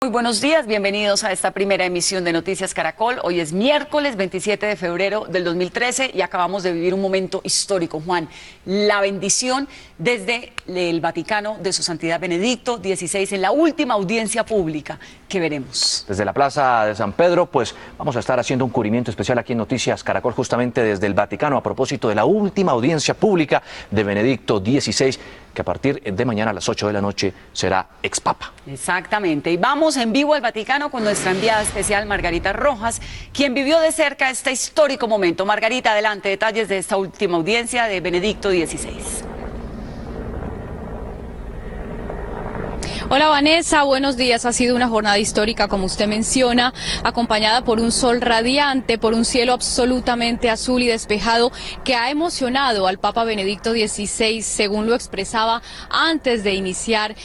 Muy buenos días, bienvenidos a esta primera emisión de Noticias Caracol. Hoy es miércoles 27 de febrero del 2013 y acabamos de vivir un momento histórico, Juan. La bendición desde el Vaticano de su Santidad Benedicto XVI en la última audiencia pública que veremos. Desde la Plaza de San Pedro, pues vamos a estar haciendo un cubrimiento especial aquí en Noticias Caracol, justamente desde el Vaticano, a propósito de la última audiencia pública de Benedicto XVI, que a partir de mañana a las 8 de la noche será expapa. Exactamente, y vamos en vivo al Vaticano con nuestra enviada especial Margarita Rojas, quien vivió de cerca este histórico momento. Margarita, adelante, detalles de esta última audiencia de Benedicto XVI. Hola Vanessa, buenos días. Ha sido una jornada histórica, como usted menciona, acompañada por un sol radiante, por un cielo absolutamente azul y despejado que ha emocionado al Papa Benedicto XVI, según lo expresaba antes de iniciar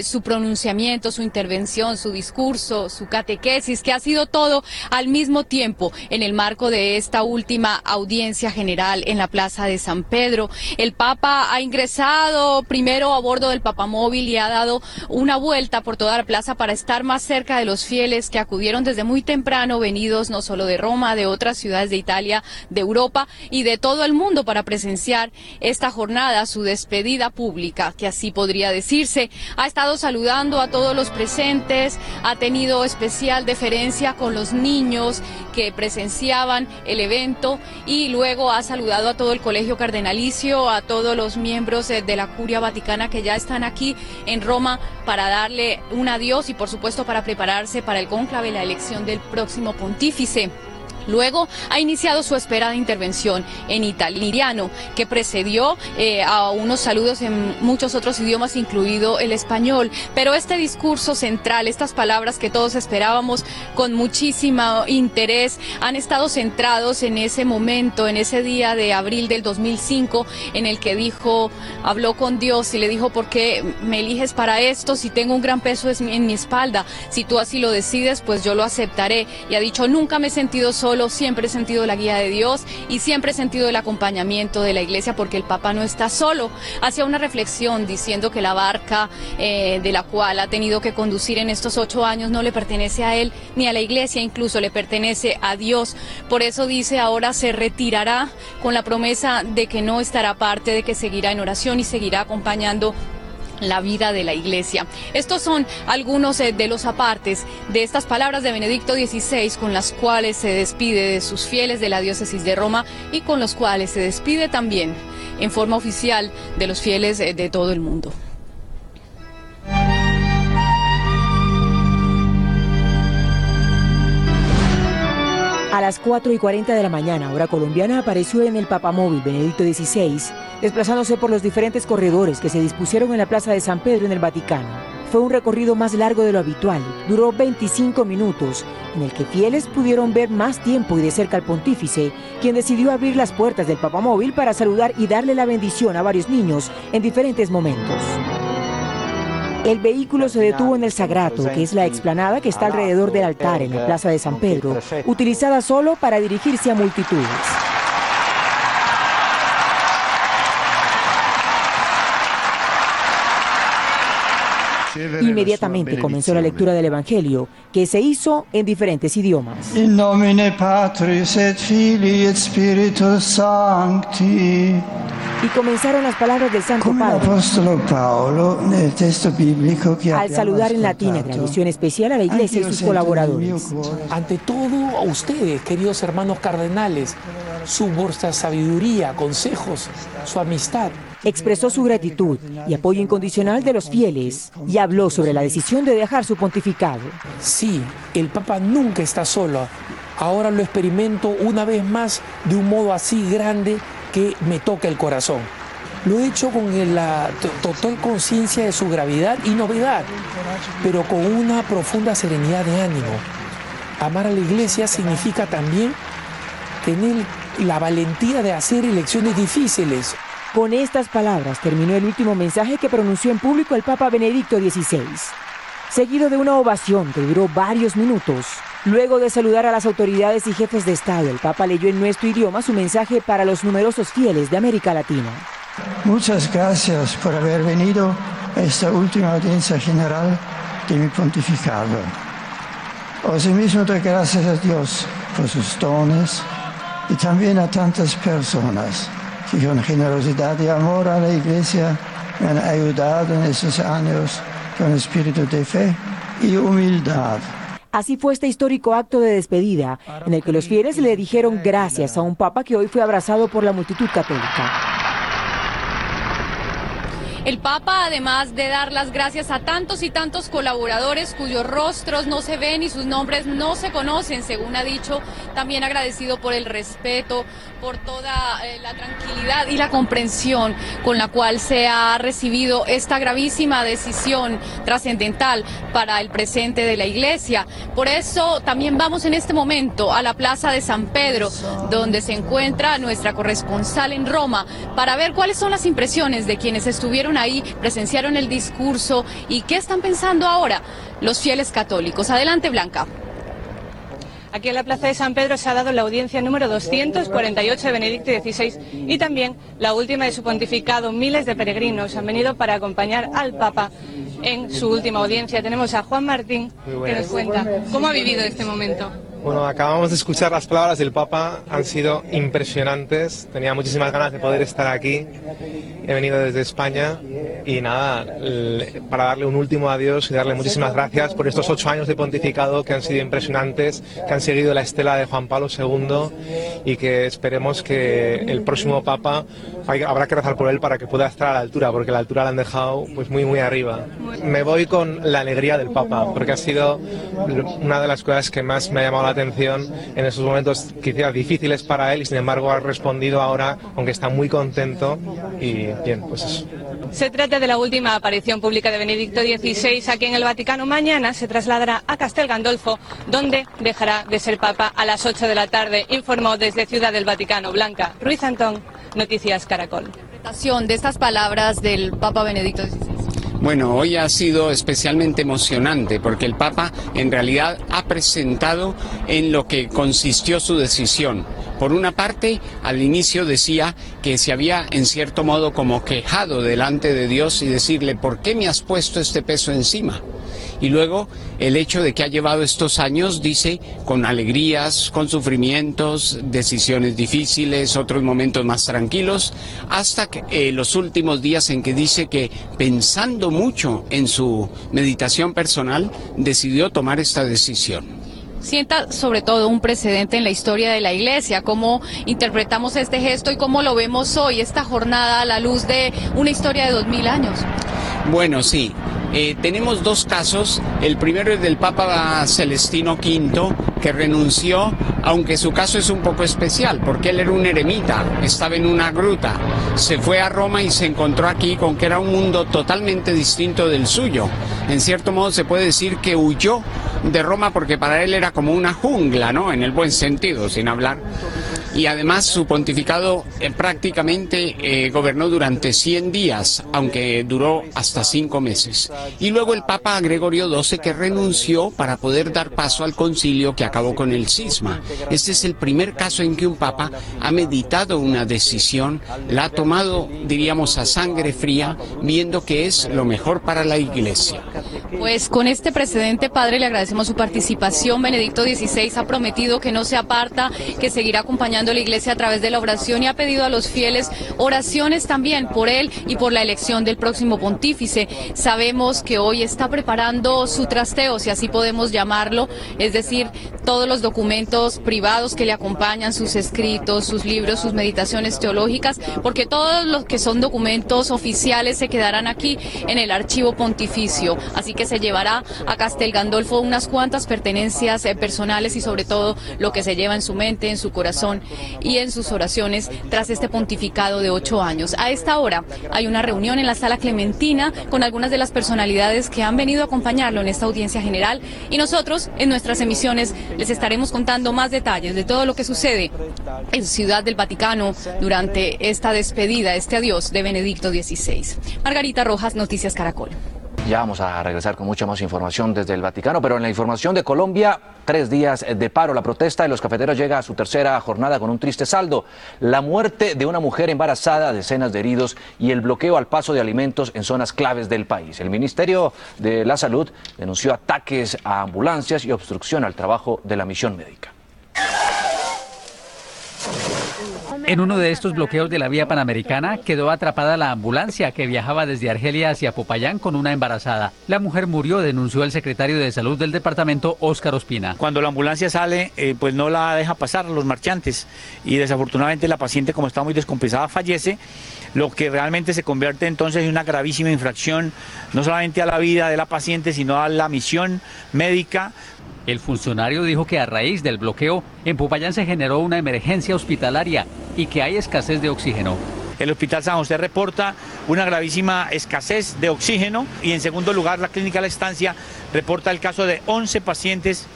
su pronunciamiento, su intervención, su discurso, su catequesis, que ha sido todo al mismo tiempo en el marco de esta última audiencia general en la Plaza de San Pedro. El Papa ha ingresado primero a bordo del papamóvil y ha dado una vuelta por toda la plaza para estar más cerca de los fieles que acudieron desde muy temprano, venidos no solo de Roma, de otras ciudades de Italia, de Europa y de todo el mundo para presenciar esta jornada, su despedida pública, que así podría decirse. Ha estado saludando a todos los presentes, ha tenido especial deferencia con los niños que presenciaban el evento y luego ha saludado a todo el colegio cardenalicio, a todos los miembros de la Curia Vaticana que ya están aquí en Roma para darle un adiós y por supuesto para prepararse para el cónclave, la elección del próximo pontífice. Luego ha iniciado su esperada intervención en italiano, que precedió a unos saludos en muchos otros idiomas, incluido el español. Pero este discurso central, estas palabras que todos esperábamos con muchísimo interés, han estado centrados en ese momento, en ese día de abril del 2005, en el que habló con Dios y le dijo: ¿por qué me eliges para esto? Si tengo un gran peso en mi espalda, si tú así lo decides, pues yo lo aceptaré. Y ha dicho: nunca me he sentido solo, siempre he sentido la guía de Dios y siempre he sentido el acompañamiento de la Iglesia, porque el Papa no está solo. Hacía una reflexión diciendo que la barca de la cual ha tenido que conducir en estos 8 años no le pertenece a él ni a la Iglesia, incluso le pertenece a Dios. Por eso dice: ahora se retirará, con la promesa de que no estará aparte, de que seguirá en oración y seguirá acompañando la vida de la Iglesia. Estos son algunos de los apartes de estas palabras de Benedicto XVI, con las cuales se despide de sus fieles de la diócesis de Roma y con los cuales se despide también en forma oficial de los fieles de todo el mundo. A las 4:40 de la mañana, hora colombiana, apareció en el papamóvil Benedicto XVI, desplazándose por los diferentes corredores que se dispusieron en la Plaza de San Pedro en el Vaticano. Fue un recorrido más largo de lo habitual, duró 25 minutos, en el que fieles pudieron ver más tiempo y de cerca al pontífice, quien decidió abrir las puertas del papamóvil para saludar y darle la bendición a varios niños en diferentes momentos. El vehículo se detuvo en el Sagrato, que es la explanada que está alrededor del altar en la Plaza de San Pedro, utilizada solo para dirigirse a multitudes. Inmediatamente comenzó la lectura del Evangelio, que se hizo en diferentes idiomas. In nomine Patris et Filii et Spiritus Sancti. Y comenzaron las palabras del Santo Padre. Al saludar en latín, agradeció en especial a la Iglesia y sus colaboradores. Ante todo, a ustedes, queridos hermanos cardenales, su vuestra sabiduría, consejos, su amistad. Expresó su gratitud y apoyo incondicional de los fieles y habló sobre la decisión de dejar su pontificado. Sí, el Papa nunca está solo. Ahora lo experimento una vez más de un modo así grande que me toca el corazón. Lo he hecho con la total conciencia de su gravedad y novedad, pero con una profunda serenidad de ánimo. Amar a la Iglesia significa también tener la valentía de hacer elecciones difíciles. Con estas palabras terminó el último mensaje que pronunció en público el Papa Benedicto XVI, seguido de una ovación que duró varios minutos. Luego de saludar a las autoridades y jefes de Estado, el Papa leyó en nuestro idioma su mensaje para los numerosos fieles de América Latina. Muchas gracias por haber venido a esta última audiencia general de mi pontificado. Asimismo doy gracias a Dios por sus dones y también a tantas personas que con generosidad y amor a la Iglesia me han ayudado en estos años con espíritu de fe y humildad. Así fue este histórico acto de despedida, en el que los fieles le dijeron gracias a un papa que hoy fue abrazado por la multitud católica. El Papa, además de dar las gracias a tantos y tantos colaboradores cuyos rostros no se ven y sus nombres no se conocen, según ha dicho, también agradecido por el respeto, por toda la tranquilidad y la comprensión con la cual se ha recibido esta gravísima decisión trascendental para el presente de la Iglesia. Por eso también vamos en este momento a la Plaza de San Pedro, donde se encuentra nuestra corresponsal en Roma, para ver cuáles son las impresiones de quienes estuvieron ahí, presenciaron el discurso y qué están pensando ahora los fieles católicos. Adelante, Blanca. Aquí en la Plaza de San Pedro se ha dado la audiencia número 248 de Benedicto XVI y también la última de su pontificado. Miles de peregrinos han venido para acompañar al Papa en su última audiencia. Tenemos a Juan Martín, que nos cuenta cómo ha vivido este momento. Bueno, acabamos de escuchar las palabras del Papa, han sido impresionantes, tenía muchísimas ganas de poder estar aquí, he venido desde España y nada, para darle un último adiós y darle muchísimas gracias por estos 8 años de pontificado que han sido impresionantes, que han seguido la estela de Juan Pablo II y que esperemos que el próximo Papa, habrá que rezar por él para que pueda estar a la altura, porque la altura la han dejado pues muy arriba. Me voy con la alegría del Papa, porque ha sido una de las cosas que más me ha llamado la atención en esos momentos quizás difíciles para él y sin embargo ha respondido ahora, aunque está muy contento y bien, pues eso. Se trata de la última aparición pública de Benedicto XVI aquí en el Vaticano. Mañana se trasladará a Castel Gandolfo, donde dejará de ser Papa a las 8 de la tarde, informó desde Ciudad del Vaticano. Blanca Ruiz Antón, Noticias Caracol. Interpretación de estas palabras del Papa Benedicto XVI. Bueno, hoy ha sido especialmente emocionante porque el Papa en realidad ha presentado en lo que consistió su decisión. Por una parte, al inicio decía que se había en cierto modo como quejado delante de Dios y decirle ¿por qué me has puesto este peso encima? Y luego el hecho de que ha llevado estos años, dice, con alegrías, con sufrimientos, decisiones difíciles, otros momentos más tranquilos, hasta que, los últimos días en que dice que pensando mucho en su meditación personal, decidió tomar esta decisión. Sienta sobre todo un precedente en la historia de la Iglesia. ¿Cómo interpretamos este gesto y cómo lo vemos hoy, esta jornada a la luz de una historia de 2000 años? Bueno, sí. Tenemos 2 casos. El primero es del Papa Celestino V, que renunció, aunque su caso es un poco especial, porque él era un eremita, estaba en una gruta, se fue a Roma y se encontró aquí con que era un mundo totalmente distinto del suyo. En cierto modo se puede decir que huyó de Roma porque para él era como una jungla, ¿no? En el buen sentido, sin hablar. Y además su pontificado prácticamente gobernó durante 100 días, aunque duró hasta 5 meses. Y luego el Papa Gregorio XII, que renunció para poder dar paso al concilio que acabó con el cisma. Este es el primer caso en que un Papa ha meditado una decisión, la ha tomado, diríamos, a sangre fría, viendo que es lo mejor para la Iglesia. Pues con este precedente, Padre, le agradecemos su participación. Benedicto XVI ha prometido que no se aparta, que seguirá acompañando a la Iglesia a través de la oración y ha pedido a los fieles oraciones también por él y por la elección del próximo pontífice. Sabemos que hoy está preparando su trasteo, si así podemos llamarlo, es decir, todos los documentos privados que le acompañan, sus escritos, sus libros, sus meditaciones teológicas, porque todos los que son documentos oficiales se quedarán aquí en el archivo pontificio. Así que se llevará a Castel Gandolfo unas cuantas pertenencias personales y sobre todo lo que se lleva en su mente, en su corazón y en sus oraciones tras este pontificado de 8 años. A esta hora hay una reunión en la Sala Clementina con algunas de las personalidades que han venido a acompañarlo en esta audiencia general y nosotros en nuestras emisiones les estaremos contando más detalles de todo lo que sucede en Ciudad del Vaticano durante esta despedida, este adiós de Benedicto XVI. Margarita Rojas, Noticias Caracol. Ya vamos a regresar con mucha más información desde el Vaticano, pero en la información de Colombia, 3 días de paro. La protesta de los cafeteros llega a su tercera jornada con un triste saldo: la muerte de una mujer embarazada, decenas de heridos y el bloqueo al paso de alimentos en zonas claves del país. El Ministerio de la Salud denunció ataques a ambulancias y obstrucción al trabajo de la misión médica. En uno de estos bloqueos de la vía panamericana quedó atrapada la ambulancia que viajaba desde Argelia hacia Popayán con una embarazada. La mujer murió, denunció el secretario de Salud del departamento, Óscar Ospina. Cuando la ambulancia sale, pues no la deja pasar los marchantes y desafortunadamente la paciente, como está muy descompensada, fallece, lo que realmente se convierte entonces en una gravísima infracción no solamente a la vida de la paciente, sino a la misión médica. El funcionario dijo que a raíz del bloqueo en Popayán se generó una emergencia hospitalaria y que hay escasez de oxígeno. El Hospital San José reporta una gravísima escasez de oxígeno y en segundo lugar la Clínica La Estancia reporta el caso de 11 pacientes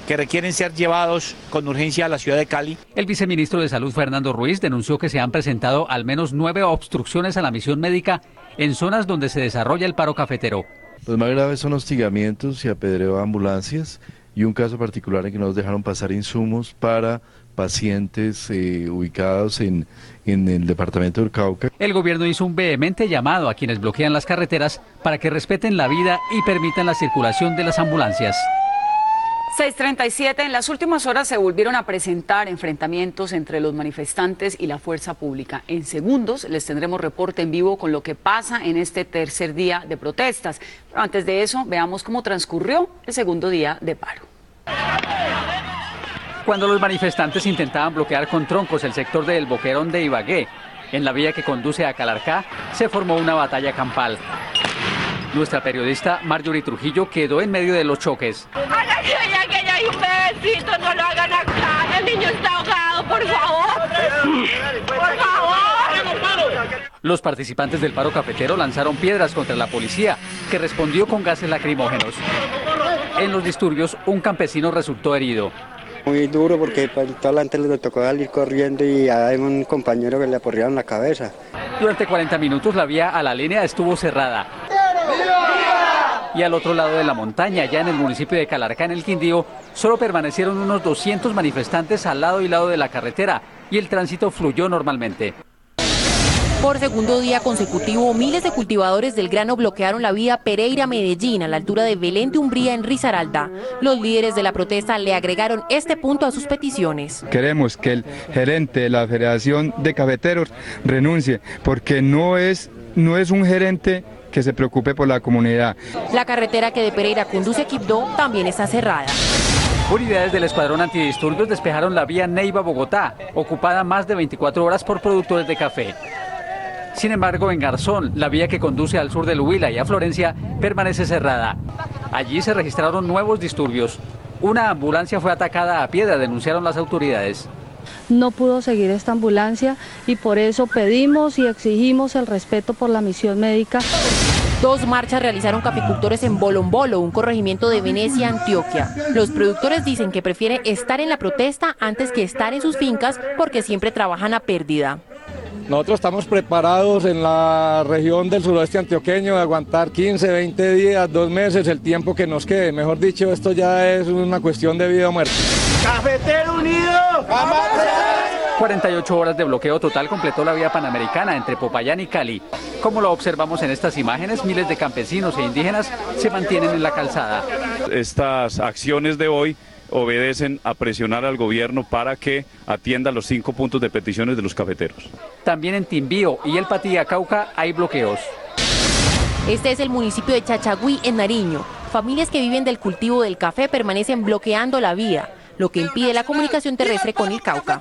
que requieren ser llevados con urgencia a la ciudad de Cali. El viceministro de Salud, Fernando Ruiz, denunció que se han presentado al menos 9 obstrucciones a la misión médica en zonas donde se desarrolla el paro cafetero. Los más graves son hostigamientos y apedreo a ambulancias, y un caso particular en que nos dejaron pasar insumos para pacientes ubicados en el departamento del Cauca. El gobierno hizo un vehemente llamado a quienes bloquean las carreteras para que respeten la vida y permitan la circulación de las ambulancias. 6:37. En las últimas horas se volvieron a presentar enfrentamientos entre los manifestantes y la fuerza pública. En segundos les tendremos reporte en vivo con lo que pasa en este tercer día de protestas. Pero antes de eso, veamos cómo transcurrió el segundo día de paro. Cuando los manifestantes intentaban bloquear con troncos el sector del Boquerón de Ibagué, en la vía que conduce a Calarcá, se formó una batalla campal. Nuestra periodista Marjorie Trujillo quedó en medio de los choques. Que ya hay un bebecito, no lo hagan acá, el niño está ahogado, por favor. Por favor. Los participantes del paro cafetero lanzaron piedras contra la policía, que respondió con gases lacrimógenos. En los disturbios, un campesino resultó herido. Muy duro porque toda la gente le tocó salir corriendo y hay un compañero que le aporrearon la cabeza. Durante 40 minutos la vía a la línea estuvo cerrada. Y al otro lado de la montaña, ya en el municipio de Calarcá, en el Quindío, solo permanecieron unos 200 manifestantes al lado y lado de la carretera y el tránsito fluyó normalmente. Por segundo día consecutivo, miles de cultivadores del grano bloquearon la vía Pereira-Medellín a la altura de Belén de Umbría en Risaralda. Los líderes de la protesta le agregaron este punto a sus peticiones. Queremos que el gerente de la Federación de Cafeteros renuncie, porque no es un gerente que se preocupe por la comunidad. La carretera que de Pereira conduce a Quibdó también está cerrada. Unidades del Escuadrón Antidisturbios despejaron la vía Neiva-Bogotá, ocupada más de 24 horas por productores de café. Sin embargo, en Garzón, la vía que conduce al sur del Huila y a Florencia, permanece cerrada. Allí se registraron nuevos disturbios. Una ambulancia fue atacada a piedra, denunciaron las autoridades. No pudo seguir esta ambulancia y por eso pedimos y exigimos el respeto por la misión médica. 2 marchas realizaron caficultores en Bolombolo, un corregimiento de Venecia, Antioquia. Los productores dicen que prefieren estar en la protesta antes que estar en sus fincas porque siempre trabajan a pérdida. Nosotros estamos preparados en la región del suroeste antioqueño de aguantar 15, 20 días, 2 meses, el tiempo que nos quede. Mejor dicho, esto ya es una cuestión de vida o muerte. ¡Cafetero unido! ¡Vamos! 48 horas de bloqueo total completó la vía panamericana entre Popayán y Cali. Como lo observamos en estas imágenes, miles de campesinos e indígenas se mantienen en la calzada. Estas acciones de hoy obedecen a presionar al gobierno para que atienda los 5 puntos de peticiones de los cafeteros. También en Timbío y el Patía, Cauca, hay bloqueos. Este es el municipio de Chachagüí, en Nariño. Familias que viven del cultivo del café permanecen bloqueando la vía, lo que impide la comunicación terrestre con el Cauca.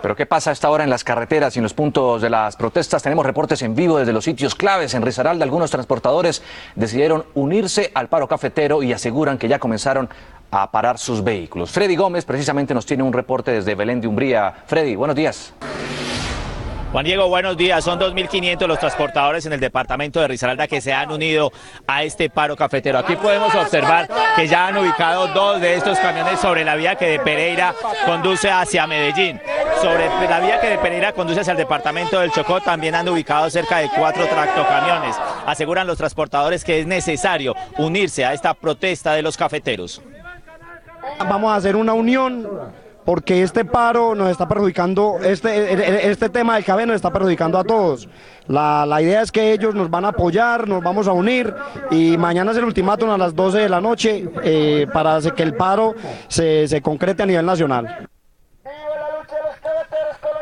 ¿Pero qué pasa a esta hora en las carreteras y en los puntos de las protestas? Tenemos reportes en vivo desde los sitios claves. En Risaralda, algunos transportadores decidieron unirse al paro cafetero y aseguran que ya comenzaron a parar sus vehículos. Freddy Gómez precisamente nos tiene un reporte desde Belén de Umbría. Freddy, buenos días. Juan Diego, buenos días. Son 2.500 los transportadores en el departamento de Risaralda que se han unido a este paro cafetero. Aquí podemos observar que ya han ubicado 2 de estos camiones sobre la vía que de Pereira conduce hacia Medellín. Sobre la vía que de Pereira conduce hacia el departamento del Chocó también han ubicado cerca de 4 tractocamiones. aseguran los transportadores que es necesario unirse a esta protesta de los cafeteros. Vamos a hacer una unión porque este paro nos está perjudicando, este tema del café nos está perjudicando a todos. La idea es que ellos nos van a apoyar, nos vamos a unir y mañana es el ultimátum a las 12 de la noche para que el paro se concrete a nivel nacional.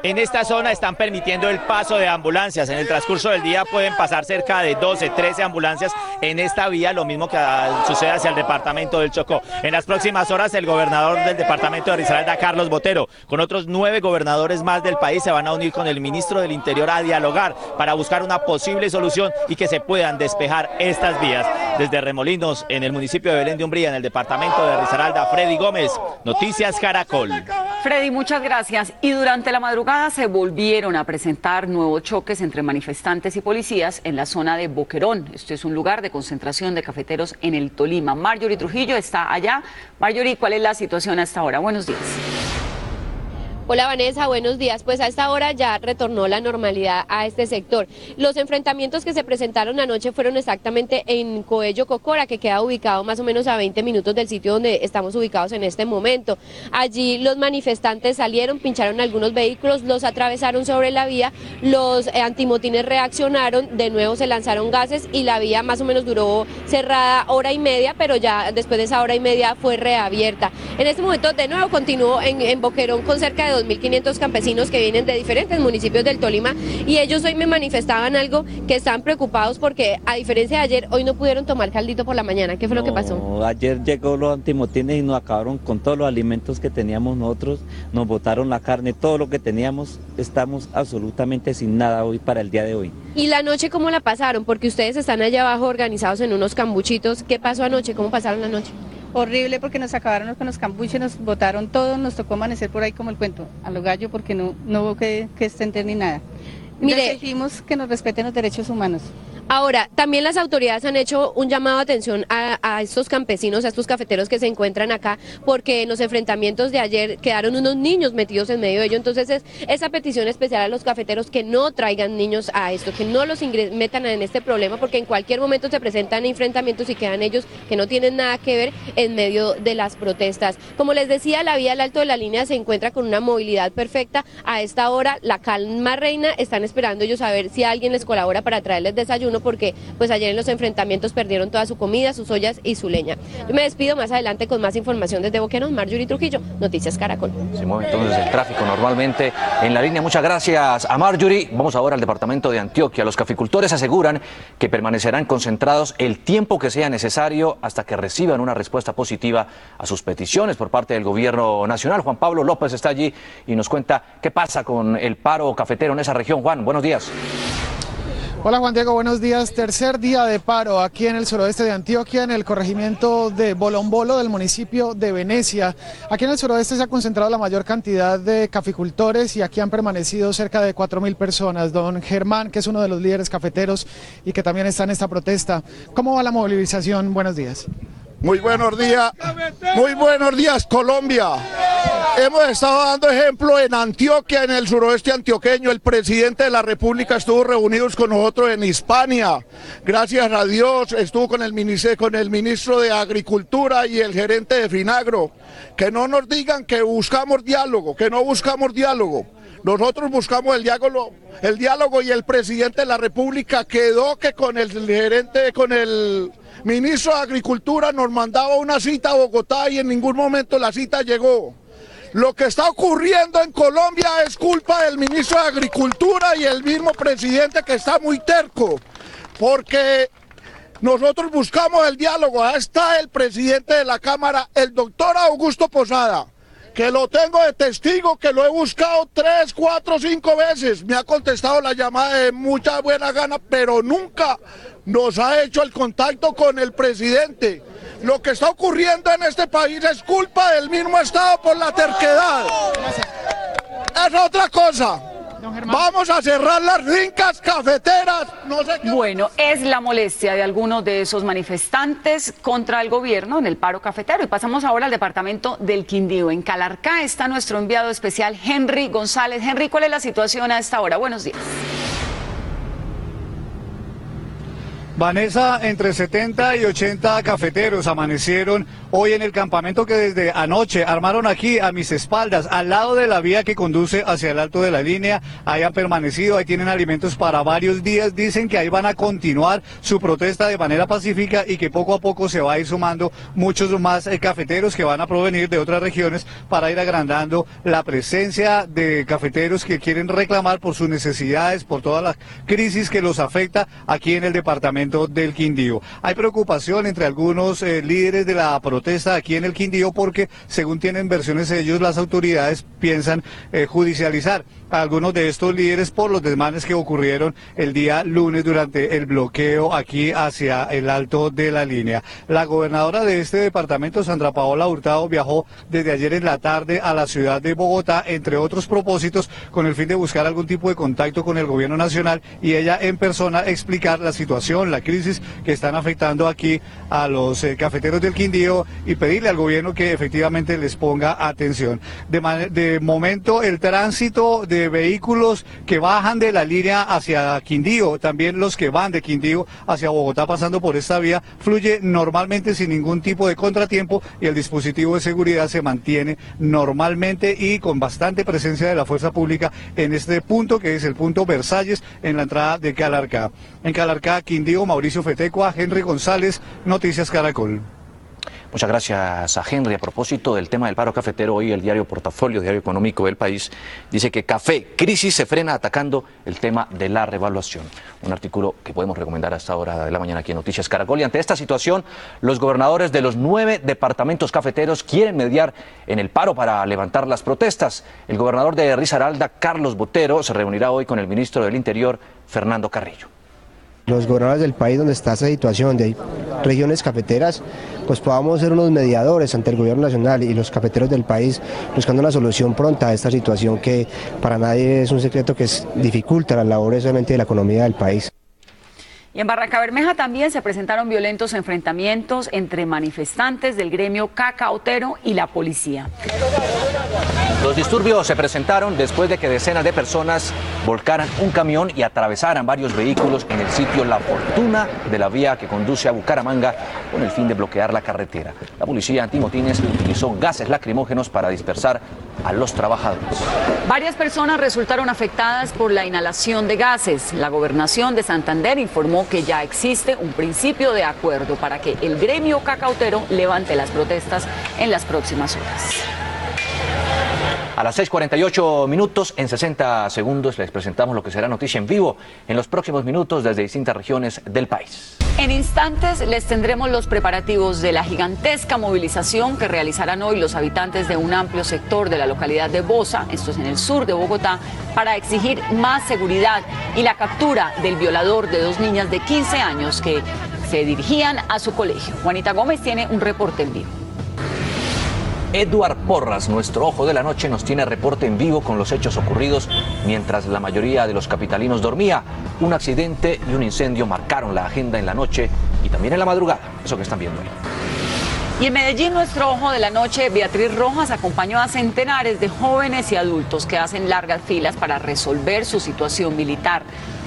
En esta zona están permitiendo el paso de ambulancias. En el transcurso del día pueden pasar cerca de 12, 13 ambulancias en esta vía, lo mismo que sucede hacia el departamento del Chocó. En las próximas horas el gobernador del departamento de Risaralda, Carlos Botero, con otros 9 gobernadores más del país, se van a unir con el ministro del Interior a dialogar para buscar una posible solución y que se puedan despejar estas vías. Desde Remolinos, en el municipio de Belén de Umbría, en el departamento de Risaralda, Freddy Gómez, Noticias Caracol. Freddy, muchas gracias. Y durante la madrugada se volvieron a presentar nuevos choques entre manifestantes y policías en la zona de Boquerón. Esto es un lugar de concentración de cafeteros en el Tolima. Marjorie Trujillo está allá. Marjorie, ¿cuál es la situación a esta hora? Buenos días. Hola Vanessa, buenos días. Pues a esta hora ya retornó la normalidad a este sector. Los enfrentamientos que se presentaron anoche fueron exactamente en Coello Cocora, que queda ubicado más o menos a 20 minutos del sitio donde estamos ubicados en este momento. Allí los manifestantes salieron, pincharon algunos vehículos, los atravesaron sobre la vía, los antimotines reaccionaron, de nuevo se lanzaron gases y la vía más o menos duró cerrada hora y media, pero ya después de esa hora y media fue reabierta. En este momento de nuevo continuó en Boquerón con cerca de 2.500 campesinos que vienen de diferentes municipios del Tolima y ellos hoy me manifestaban algo que están preocupados porque a diferencia de ayer, hoy no pudieron tomar caldito por la mañana. ¿Qué fue lo que pasó? Ayer llegó los antimotines y nos acabaron con todos los alimentos que teníamos nosotros, nos botaron la carne, todo lo que teníamos, estamos absolutamente sin nada hoy para el día de hoy. ¿Y la noche cómo la pasaron? Porque ustedes están allá abajo organizados en unos cambuchitos. ¿Qué pasó anoche? ¿Cómo pasaron la noche? Horrible porque nos acabaron con los cambuches, nos botaron todo, nos tocó amanecer por ahí como el cuento, a los gallos porque no hubo que extender ni nada. Mire, exigimos que nos respeten los derechos humanos. Ahora, también las autoridades han hecho un llamado de atención a estos campesinos, a estos cafeteros que se encuentran acá, porque en los enfrentamientos de ayer quedaron unos niños metidos en medio de ello. Entonces es esa petición especial a los cafeteros que no traigan niños a esto, que no los metan en este problema, porque en cualquier momento se presentan enfrentamientos y quedan ellos que no tienen nada que ver en medio de las protestas. Como les decía, la vía al alto de la línea se encuentra con una movilidad perfecta. A esta hora la calma reina, están esperando ellos a ver si alguien les colabora para traerles desayuno, porque pues ayer en los enfrentamientos perdieron toda su comida, sus ollas y su leña. Yo me despido más adelante con más información desde Boquerón. Marjorie Trujillo, Noticias Caracol. Se mueve entonces el tráfico normalmente en la línea. Muchas gracias a Marjorie. Vamos ahora al departamento de Antioquia. Los caficultores aseguran que permanecerán concentrados el tiempo que sea necesario hasta que reciban una respuesta positiva a sus peticiones por parte del gobierno nacional. Juan Pablo López está allí y nos cuenta qué pasa con el paro cafetero en esa región. Juan, buenos días. Hola Juan Diego, buenos días. Tercer día de paro aquí en el suroeste de Antioquia, en el corregimiento de Bolombolo del municipio de Venecia. Aquí en el suroeste se ha concentrado la mayor cantidad de caficultores y aquí han permanecido cerca de 4.000 personas. Don Germán, que es uno de los líderes cafeteros y que también está en esta protesta. ¿Cómo va la movilización? Buenos días. Muy buenos días Colombia. Hemos estado dando ejemplo en Antioquia, en el suroeste antioqueño. El presidente de la República estuvo reunido con nosotros en Hispania. Gracias a Dios estuvo con el ministro de Agricultura y el gerente de Finagro. Que no nos digan que buscamos diálogo, que no buscamos diálogo. Nosotros buscamos el diálogo y el presidente de la República quedó que con el ministro de Agricultura nos mandaba una cita a Bogotá y en ningún momento la cita llegó. Lo que está ocurriendo en Colombia es culpa del ministro de Agricultura y el mismo presidente que está muy terco, porque nosotros buscamos el diálogo. Ahí está el presidente de la Cámara, el doctor Augusto Posada, que lo tengo de testigo, que lo he buscado 3, 4, 5 veces. Me ha contestado la llamada de mucha buena gana, pero nunca nos ha hecho el contacto con el presidente. Lo que está ocurriendo en este país es culpa del mismo Estado por la terquedad. Es otra cosa. Vamos a cerrar las fincas cafeteras. No sé qué. Bueno, es la molestia de algunos de esos manifestantes contra el gobierno en el paro cafetero. Y pasamos ahora al departamento del Quindío. En Calarcá está nuestro enviado especial Henry González. Henry, ¿cuál es la situación a esta hora? Buenos días. Vanessa, entre 70 y 80 cafeteros amanecieron hoy en el campamento que desde anoche armaron aquí a mis espaldas, al lado de la vía que conduce hacia el Alto de la Línea. Ahí han permanecido, ahí tienen alimentos para varios días. Dicen que ahí van a continuar su protesta de manera pacífica y que poco a poco se va a ir sumando muchos más cafeteros que van a provenir de otras regiones para ir agrandando la presencia de cafeteros que quieren reclamar por sus necesidades, por toda la crisis que los afecta aquí en el departamento del Quindío. Hay preocupación entre algunos líderes de la protesta aquí en el Quindío porque, según tienen versiones ellos, las autoridades piensan judicializar a algunos de estos líderes por los desmanes que ocurrieron el día lunes durante el bloqueo aquí hacia el Alto de la Línea. La gobernadora de este departamento, Sandra Paola Hurtado, viajó desde ayer en la tarde a la ciudad de Bogotá, entre otros propósitos, con el fin de buscar algún tipo de contacto con el gobierno nacional y ella en persona explicar la situación, la crisis que están afectando aquí a los cafeteros del Quindío y pedirle al gobierno que efectivamente les ponga atención. De momento, el tránsito de vehículos que bajan de la línea hacia Quindío, también los que van de Quindío hacia Bogotá pasando por esta vía, fluye normalmente sin ningún tipo de contratiempo y el dispositivo de seguridad se mantiene normalmente y con bastante presencia de la fuerza pública en este punto, que es el punto Versalles, en la entrada de Calarcá. En Calarcá, Quindío, Mauricio Fetecua, Henry González, Noticias Caracol. Muchas gracias a Henry. A propósito del tema del paro cafetero, hoy el diario Portafolio, diario económico del país, dice que Café, crisis se frena atacando el tema de la revaluación. Un artículo que podemos recomendar a esta hora de la mañana aquí en Noticias Caracol. Y ante esta situación, los gobernadores de los 9 departamentos cafeteros quieren mediar en el paro para levantar las protestas. El gobernador de Risaralda, Carlos Botero, se reunirá hoy con el ministro del Interior, Fernando Carrillo. Los gobernadores del país donde está esta situación, de regiones cafeteras, pues podamos ser unos mediadores ante el gobierno nacional y los cafeteros del país buscando una solución pronta a esta situación que para nadie es un secreto, que dificulta las labores obviamente de la economía del país. Y en Barrancabermeja también se presentaron violentos enfrentamientos entre manifestantes del gremio cacaotero y la policía. Los disturbios se presentaron después de que decenas de personas volcaran un camión y atravesaran varios vehículos en el sitio La Fortuna de la vía que conduce a Bucaramanga con el fin de bloquear la carretera. La policía antimotines utilizó gases lacrimógenos para dispersar a los trabajadores. Varias personas resultaron afectadas por la inhalación de gases. La Gobernación de Santander informó que ya existe un principio de acuerdo para que el gremio cacautero levante las protestas en las próximas horas. A las 6:48 minutos, en 60 segundos, les presentamos lo que será noticia en vivo en los próximos minutos desde distintas regiones del país. En instantes les tendremos los preparativos de la gigantesca movilización que realizarán hoy los habitantes de un amplio sector de la localidad de Bosa, esto es en el sur de Bogotá, para exigir más seguridad y la captura del violador de 2 niñas de 15 años que se dirigían a su colegio. Juanita Gómez tiene un reporte en vivo. Eduard Porras, nuestro ojo de la noche, nos tiene reporte en vivo con los hechos ocurridos mientras la mayoría de los capitalinos dormía. Un accidente y un incendio marcaron la agenda en la noche y también en la madrugada. Eso que están viendo ahí. Y en Medellín, nuestro ojo de la noche, Beatriz Rojas, acompañó a centenares de jóvenes y adultos que hacen largas filas para resolver su situación militar.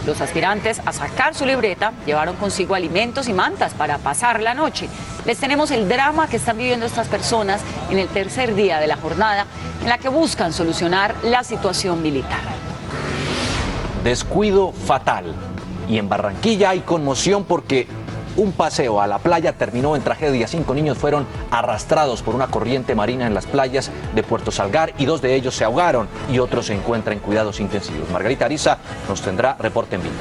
Los aspirantes a sacar su libreta llevaron consigo alimentos y mantas para pasar la noche. Les tenemos el drama que están viviendo estas personas en el tercer día de la jornada en la que buscan solucionar la situación militar. Descuido fatal. Y en Barranquilla hay conmoción porque un paseo a la playa terminó en tragedia. 5 niños fueron arrastrados por una corriente marina en las playas de Puerto Salgar y 2 de ellos se ahogaron y otros se encuentran en cuidados intensivos. Margarita Ariza nos tendrá reporte en vivo.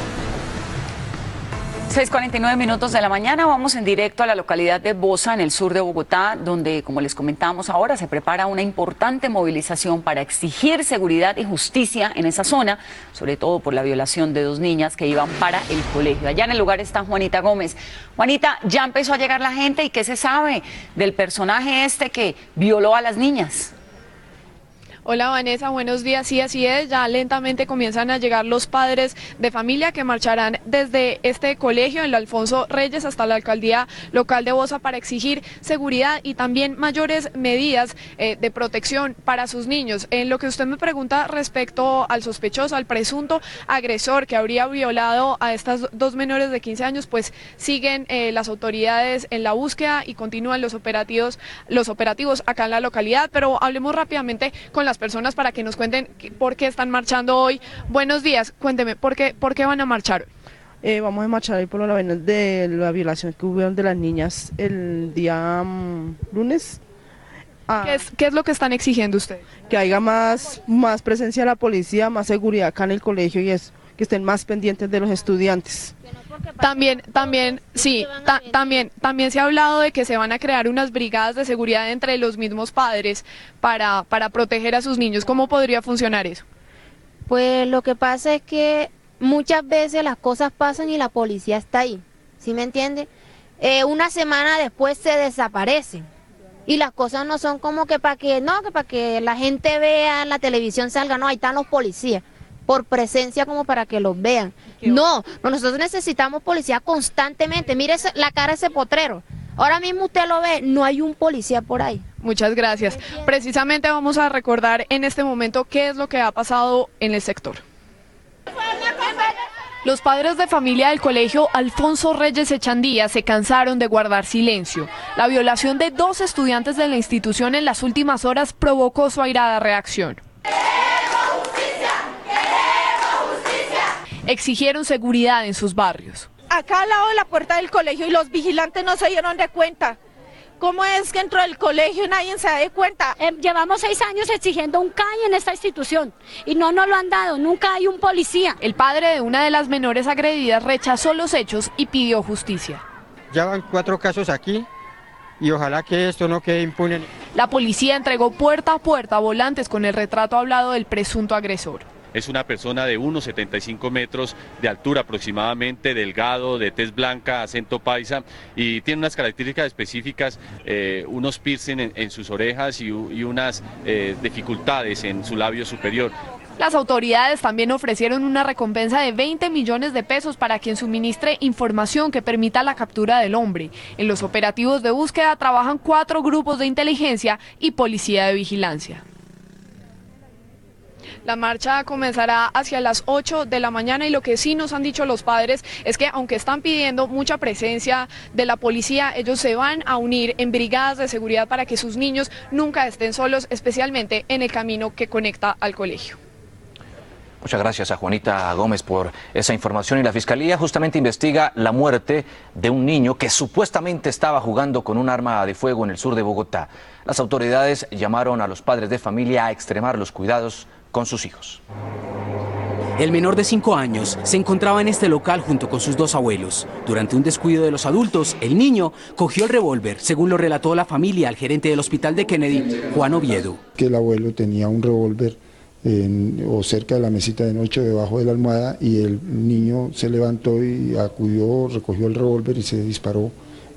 6:49 minutos de la mañana, vamos en directo a la localidad de Bosa, en el sur de Bogotá, donde, como les comentábamos ahora, se prepara una importante movilización para exigir seguridad y justicia en esa zona, sobre todo por la violación de 2 niñas que iban para el colegio. Allá en el lugar está Juanita Gómez. Juanita, ya empezó a llegar la gente, ¿y qué se sabe del personaje este que violó a las niñas? Hola Vanessa, buenos días. Sí, así es, ya lentamente comienzan a llegar los padres de familia que marcharán desde este colegio, el Alfonso Reyes, hasta la alcaldía local de Bosa para exigir seguridad y también mayores medidas de protección para sus niños. En lo que usted me pregunta respecto al sospechoso, al presunto agresor que habría violado a estas dos menores de 15 años, pues siguen las autoridades en la búsqueda y continúan los operativos acá en la localidad, pero hablemos rápidamente con las personas para que nos cuenten por qué están marchando hoy. Buenos días, cuénteme, ¿por qué van a marchar hoy? Vamos a marchar hoy por la vaina de la violación que hubo de las niñas el día lunes. ¿Qué es lo que están exigiendo ustedes? Que haya más presencia de la policía, más seguridad acá en el colegio y eso, que estén más pendientes de los estudiantes. También se ha hablado de que se van a crear unas brigadas de seguridad entre los mismos padres para proteger a sus niños. ¿Cómo podría funcionar eso? Pues lo que pasa es que muchas veces las cosas pasan y la policía está ahí, ¿sí me entiende? Una semana después se desaparecen y las cosas no son como que para que la gente vea, la televisión salga, no, ahí están los policías. Por presencia como para que los vean. No, nosotros necesitamos policía constantemente. Mire la cara de ese potrero. Ahora mismo usted lo ve, no hay un policía por ahí. Muchas gracias. Precisamente vamos a recordar en este momento qué es lo que ha pasado en el sector. Los padres de familia del colegio Alfonso Reyes Echandía se cansaron de guardar silencio. La violación de 2 estudiantes de la institución en las últimas horas provocó su airada reacción. Exigieron seguridad en sus barrios. Acá al lado de la puerta del colegio y los vigilantes no se dieron de cuenta. ¿Cómo es que dentro del colegio nadie se da de cuenta? Llevamos 6 años exigiendo un CAI en esta institución y no nos lo han dado, nunca hay un policía. El padre de una de las menores agredidas rechazó los hechos y pidió justicia. Ya van 4 casos aquí y ojalá que esto no quede impune. La policía entregó puerta a puerta volantes con el retrato hablado del presunto agresor. Es una persona de 1,75 metros de altura aproximadamente, delgado, de tez blanca, acento paisa y tiene unas características específicas, unos piercing en sus orejas y unas dificultades en su labio superior. Las autoridades también ofrecieron una recompensa de 20 millones de pesos para quien suministre información que permita la captura del hombre. En los operativos de búsqueda trabajan 4 grupos de inteligencia y policía de vigilancia. La marcha comenzará hacia las 8 de la mañana y lo que sí nos han dicho los padres es que aunque están pidiendo mucha presencia de la policía, ellos se van a unir en brigadas de seguridad para que sus niños nunca estén solos, especialmente en el camino que conecta al colegio. Muchas gracias a Juanita Gómez por esa información y la Fiscalía justamente investiga la muerte de un niño que supuestamente estaba jugando con un arma de fuego en el sur de Bogotá. Las autoridades llamaron a los padres de familia a extremar los cuidados con sus hijos. El menor de 5 años se encontraba en este local junto con sus 2 abuelos. Durante un descuido de los adultos, el niño cogió el revólver, según lo relató la familia al gerente del hospital de Kennedy, Juan Oviedo. Que el abuelo tenía un revólver cerca de la mesita de noche, debajo de la almohada, y el niño se levantó y acudió, recogió el revólver y se disparó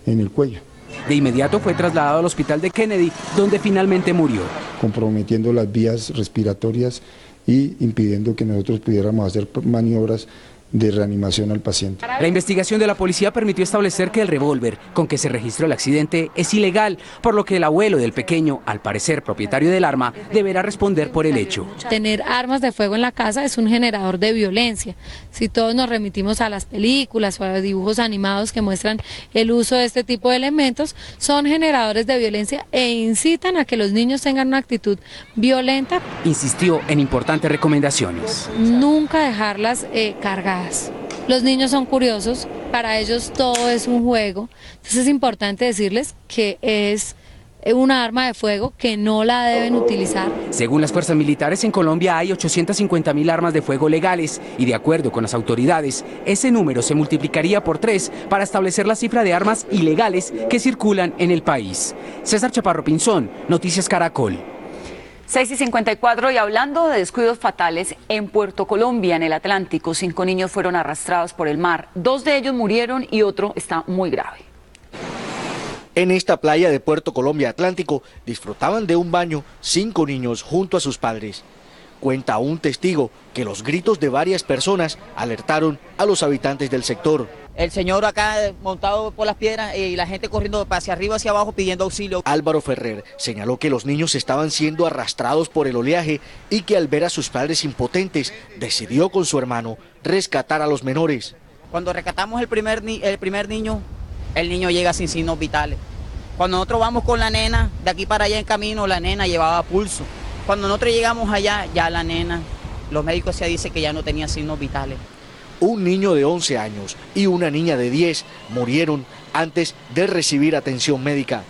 en el cuello. De inmediato fue trasladado al hospital de Kennedy, donde finalmente murió. Comprometiendo las vías respiratorias y impidiendo que nosotros pudiéramos hacer maniobras de reanimación al paciente. La investigación de la policía permitió establecer que el revólver con que se registró el accidente es ilegal, por lo que el abuelo del pequeño, al parecer propietario del arma, deberá responder por el hecho. Tener armas de fuego en la casa es un generador de violencia. Si todos nos remitimos a las películas o a los dibujos animados que muestran el uso de este tipo de elementos, son generadores de violencia e incitan a que los niños tengan una actitud violenta. Insistió en importantes recomendaciones. Nunca dejarlas cargadas. Los niños son curiosos, para ellos todo es un juego, entonces es importante decirles que es una arma de fuego que no la deben utilizar. Según las fuerzas militares, en Colombia hay 850.000 armas de fuego legales y de acuerdo con las autoridades, ese número se multiplicaría por 3 para establecer la cifra de armas ilegales que circulan en el país. César Chaparro Pinzón, Noticias Caracol. 6:54 y hablando de descuidos fatales, en Puerto Colombia, en el Atlántico, 5 niños fueron arrastrados por el mar. 2 de ellos murieron y otro está muy grave. En esta playa de Puerto Colombia Atlántico disfrutaban de un baño 5 niños junto a sus padres. Cuenta un testigo que los gritos de varias personas alertaron a los habitantes del sector. El señor acá montado por las piedras y la gente corriendo hacia arriba, hacia abajo pidiendo auxilio. Álvaro Ferrer señaló que los niños estaban siendo arrastrados por el oleaje y que al ver a sus padres impotentes decidió con su hermano rescatar a los menores. Cuando rescatamos el primer niño, el niño llega sin signos vitales. Cuando nosotros vamos con la nena, de aquí para allá en camino, la nena llevaba pulso. Cuando nosotros llegamos allá, ya la nena, los médicos ya dicen que ya no tenía signos vitales. Un niño de 11 años y una niña de 10 murieron antes de recibir atención médica.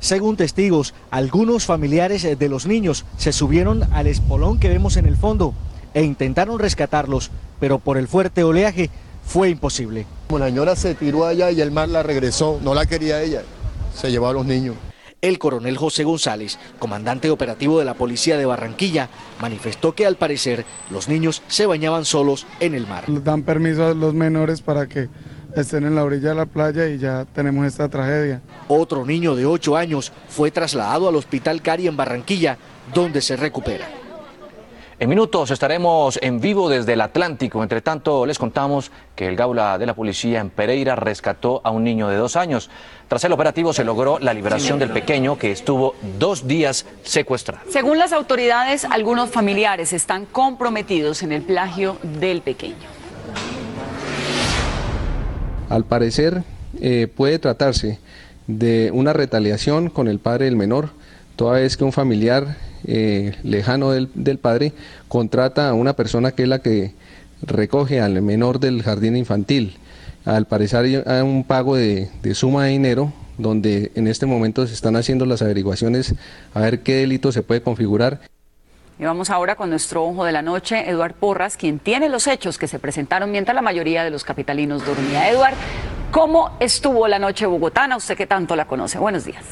Según testigos, algunos familiares de los niños se subieron al espolón que vemos en el fondo e intentaron rescatarlos, pero por el fuerte oleaje fue imposible. La señora se tiró allá y el mar la regresó, no la quería ella, se llevó a los niños. El coronel José González, comandante operativo de la policía de Barranquilla, manifestó que al parecer los niños se bañaban solos en el mar. Dan permiso a los menores para que estén en la orilla de la playa y ya tenemos esta tragedia. Otro niño de 8 años fue trasladado al Hospital Cari en Barranquilla, donde se recupera. En minutos estaremos en vivo desde el Atlántico. Entre tanto, les contamos que el Gaula de la policía en Pereira rescató a un niño de 2 años. Tras el operativo se logró la liberación del pequeño, que estuvo 2 días secuestrado. Según las autoridades, algunos familiares están comprometidos en el plagio del pequeño. Al parecer, puede tratarse de una retaliación con el padre del menor, toda vez que un familiar lejano del padre contrata a una persona que es la que recoge al menor del jardín infantil. Al parecer hay un pago de suma de dinero, donde en este momento se están haciendo las averiguaciones a ver qué delito se puede configurar. Y vamos ahora con nuestro ojo de la noche, Eduard Porras, quien tiene los hechos que se presentaron mientras la mayoría de los capitalinos dormía. Eduard, ¿cómo estuvo la noche bogotana? Usted que tanto la conoce. Buenos días.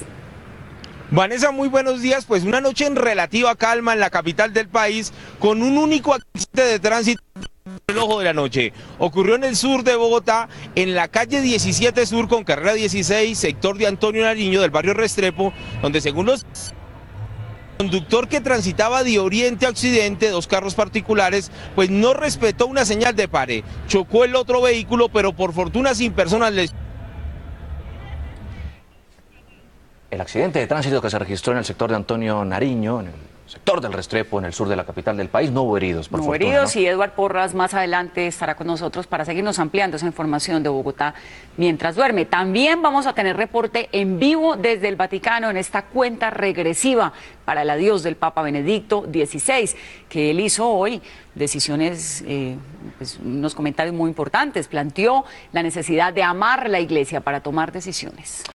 Vanessa, muy buenos días. Pues una noche en relativa calma en la capital del país, con un único accidente de tránsito en el ojo de la noche. Ocurrió en el sur de Bogotá, en la calle 17 Sur con carrera 16, sector de Antonio Nariño del barrio Restrepo, donde según los conductor que transitaba de oriente a occidente, 2 carros particulares, pues no respetó una señal de pare. Chocó el otro vehículo, pero por fortuna sin personas lesionadas. El accidente de tránsito que se registró en el sector de Antonio Nariño, en el sector del Restrepo, en el sur de la capital del país, no hubo heridos, por fortuna. No hubo heridos, y Eduard Porras más adelante estará con nosotros para seguirnos ampliando esa información de Bogotá mientras duerme. También vamos a tener reporte en vivo desde el Vaticano en esta cuenta regresiva para el adiós del Papa Benedicto XVI, que él hizo hoy decisiones, unos comentarios muy importantes. Planteó la necesidad de amar la Iglesia para tomar decisiones.